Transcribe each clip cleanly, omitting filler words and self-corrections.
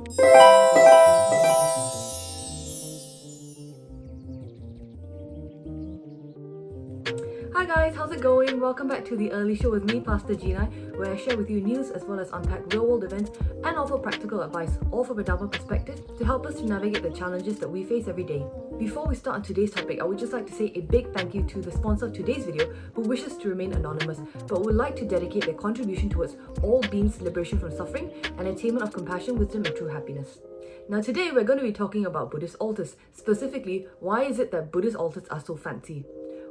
Hi guys, how's it going? Welcome back to the early show with me, Pastor Gina, where I share with you news as well as unpack real-world events and offer practical advice, all from a Dharma perspective, to help us to navigate the challenges that we face every day. Before we start on today's topic, I would just like to say a big thank you to the sponsor of today's video, who wishes to remain anonymous, but would like to dedicate their contribution towards all beings' liberation from suffering and attainment of compassion, wisdom, and true happiness. Now today we're going to be talking about Buddhist altars. Specifically, why is it that Buddhist altars are so fancy?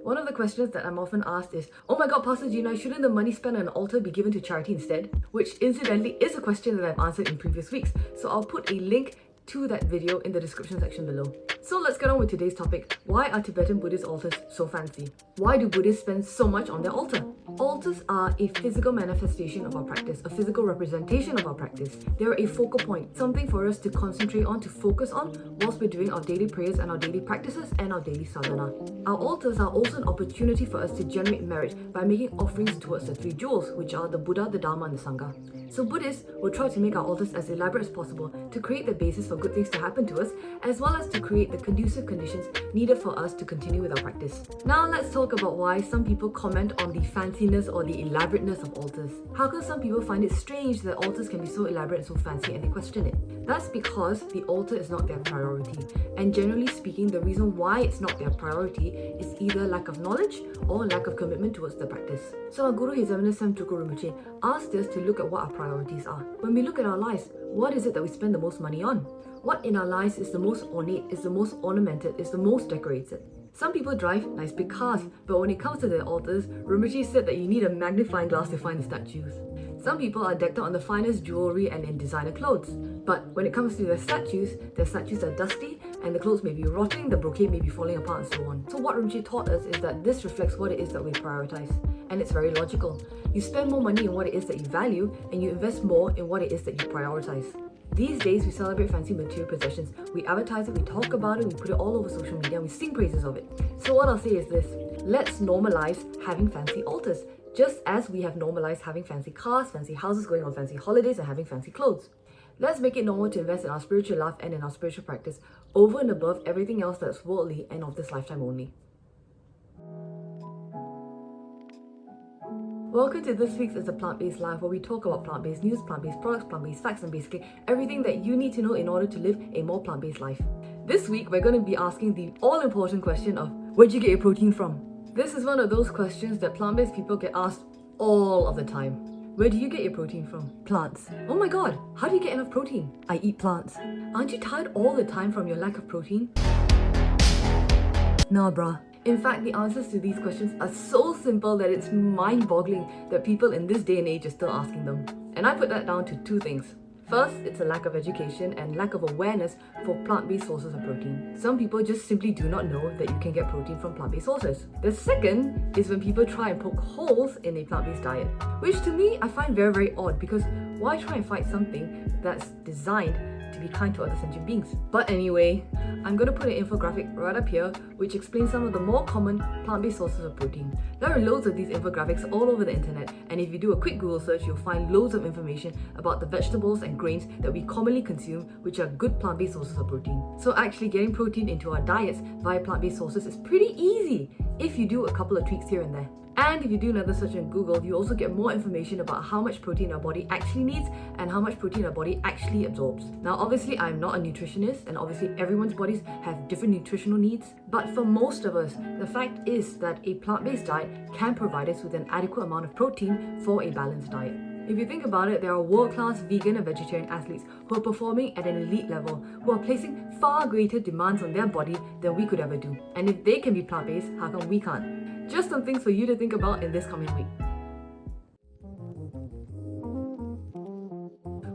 One of the questions that I'm often asked is, oh my god, Pastor Gina, shouldn't the money spent on an altar be given to charity instead? Which incidentally is a question that I've answered in previous weeks, so I'll put a link to that video in the description section below. So let's get on with today's topic. Why are Tibetan Buddhist altars so fancy? Why do Buddhists spend so much on their altar? Altars are a physical manifestation of our practice, a physical representation of our practice. They're a focal point, something for us to concentrate on, to focus on, whilst we're doing our daily prayers and our daily practices and our daily sadhana. Our altars are also an opportunity for us to generate merit by making offerings towards the three jewels, which are the Buddha, the Dharma, and the Sangha. So Buddhists will try to make our altars as elaborate as possible to create the basis for good things to happen to us, as well as to create the conducive conditions needed for us to continue with our practice. Now let's talk about why some people comment on the fanciness or the elaborateness of altars. How come some people find it strange that altars can be so elaborate and so fancy and they question it? That's because the altar is not their priority, and generally speaking, the reason why it's not their priority is either lack of knowledge or lack of commitment towards the practice. So our Guru His Eminence Sam Tuku Rinpoche asked us to look at what our priorities are. When we look at our lives, what is it that we spend the most money on? What in our lives is the most ornate, is the most ornamented, is the most decorated? Some people drive nice big cars, but when it comes to their altars, Rinpoche said that you need a magnifying glass to find the statues. Some people are decked out on the finest jewelry and in designer clothes, but when it comes to their statues are dusty and the clothes may be rotting, the brocade may be falling apart and so on. So what Rinpoche taught us is that this reflects what it is that we prioritize, and it's very logical. You spend more money on what it is that you value, and you invest more in what it is that you prioritize. These days, we celebrate fancy material possessions, we advertise it, we talk about it, we put it all over social media, and we sing praises of it. So what I'll say is this: let's normalize having fancy altars, just as we have normalized having fancy cars, fancy houses, going on fancy holidays, and having fancy clothes. Let's make it normal to invest in our spiritual life and in our spiritual practice, over and above everything else that's worldly and of this lifetime only. Welcome to this week's It's a Plant-Based Life, where we talk about plant-based news, plant-based products, plant-based facts, and basically everything that you need to know in order to live a more plant-based life. This week, we're going to be asking the all-important question of, where'd you get your protein from? This is one of those questions that plant-based people get asked all of the time. Where do you get your protein from? Plants. Oh my god, how do you get enough protein? I eat plants. Aren't you tired all the time from your lack of protein? Nah bruh. In fact, the answers to these questions are so simple that it's mind-boggling that people in this day and age are still asking them. And I put that down to two things. First, it's a lack of education and lack of awareness for plant-based sources of protein. Some people just simply do not know that you can get protein from plant-based sources. The second is when people try and poke holes in a plant-based diet, which to me I find very, very odd, because why try and fight something that's designed to be kind to other sentient beings? But anyway, I'm going to put an infographic right up here which explains some of the more common plant-based sources of protein. There are loads of these infographics all over the internet, and if you do a quick Google search, you'll find loads of information about the vegetables and grains that we commonly consume, which are good plant-based sources of protein. So actually getting protein into our diets via plant-based sources is pretty easy if you do a couple of tweaks here and there. And if you do another search on Google, you also get more information about how much protein our body actually needs and how much protein our body actually absorbs. Now obviously I'm not a nutritionist, and obviously everyone's bodies have different nutritional needs, but for most of us, the fact is that a plant-based diet can provide us with an adequate amount of protein for a balanced diet. If you think about it, there are world-class vegan and vegetarian athletes who are performing at an elite level, who are placing far greater demands on their body than we could ever do. And if they can be plant-based, how come we can't? Just some things for you to think about in this coming week.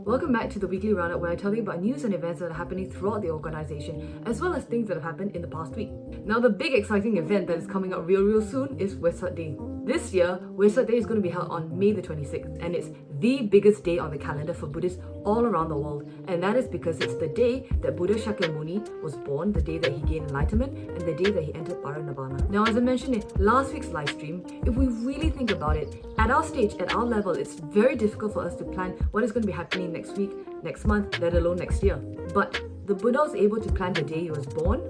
Welcome back to the weekly roundup, where I tell you about news and events that are happening throughout the organization, as well as things that have happened in the past week. Now the big exciting event that is coming up real soon is Wesak Day. This year, Wesak Day is going to be held on May the 26th, and it's the biggest day on the calendar for Buddhists all around the world. And that is because it's the day that Buddha Shakyamuni was born, the day that he gained enlightenment, and the day that he entered Parinirvana. Now, as I mentioned in last week's live stream, if we really think about it, at our stage, at our level, it's very difficult for us to plan what is going to be happening next week, next month, let alone next year. But the Buddha was able to plan the day he was born,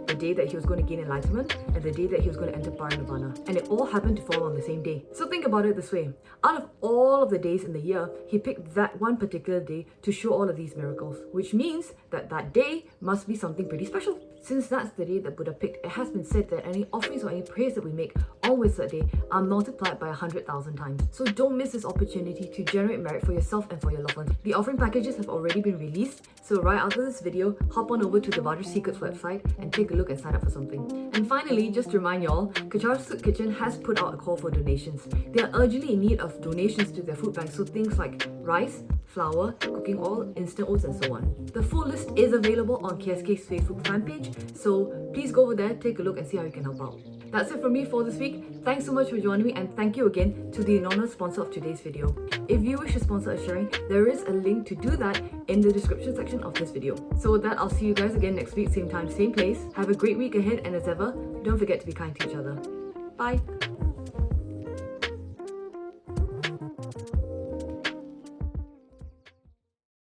the day that he was going to gain enlightenment, and the day that he was going to enter Parinirvana. And it all happened to fall on the same day. So think about it this way. Out of all of the days in the year, he picked that one particular day to show all of these miracles, which means that that day must be something pretty special. Since that's the day that Buddha picked, it has been said that any offerings or any prayers that we make on Wesak Day are multiplied by 100,000 times. So don't miss this opportunity to generate merit for yourself and for your loved ones. The offering packages have already been released, so right after this video, hop on over to the Vajra Secrets website and take a look and sign up for something. And finally, just to remind y'all, Kachar Soup Kitchen has put out a call for donations. They are urgently in need of donations to their food bank, so things like rice, flour, cooking oil, instant oats, and so on. The full list is available on KSK's Facebook fan page, so please go over there, take a look, and see how you can help out. That's it from me for this week. Thanks so much for joining me, and thank you again to the anonymous sponsor of today's video. If you wish to sponsor a sharing, there is a link to do that in the description section of this video. So with that, I'll see you guys again next week, same time, same place. Have a great week ahead, and as ever, don't forget to be kind to each other. Bye!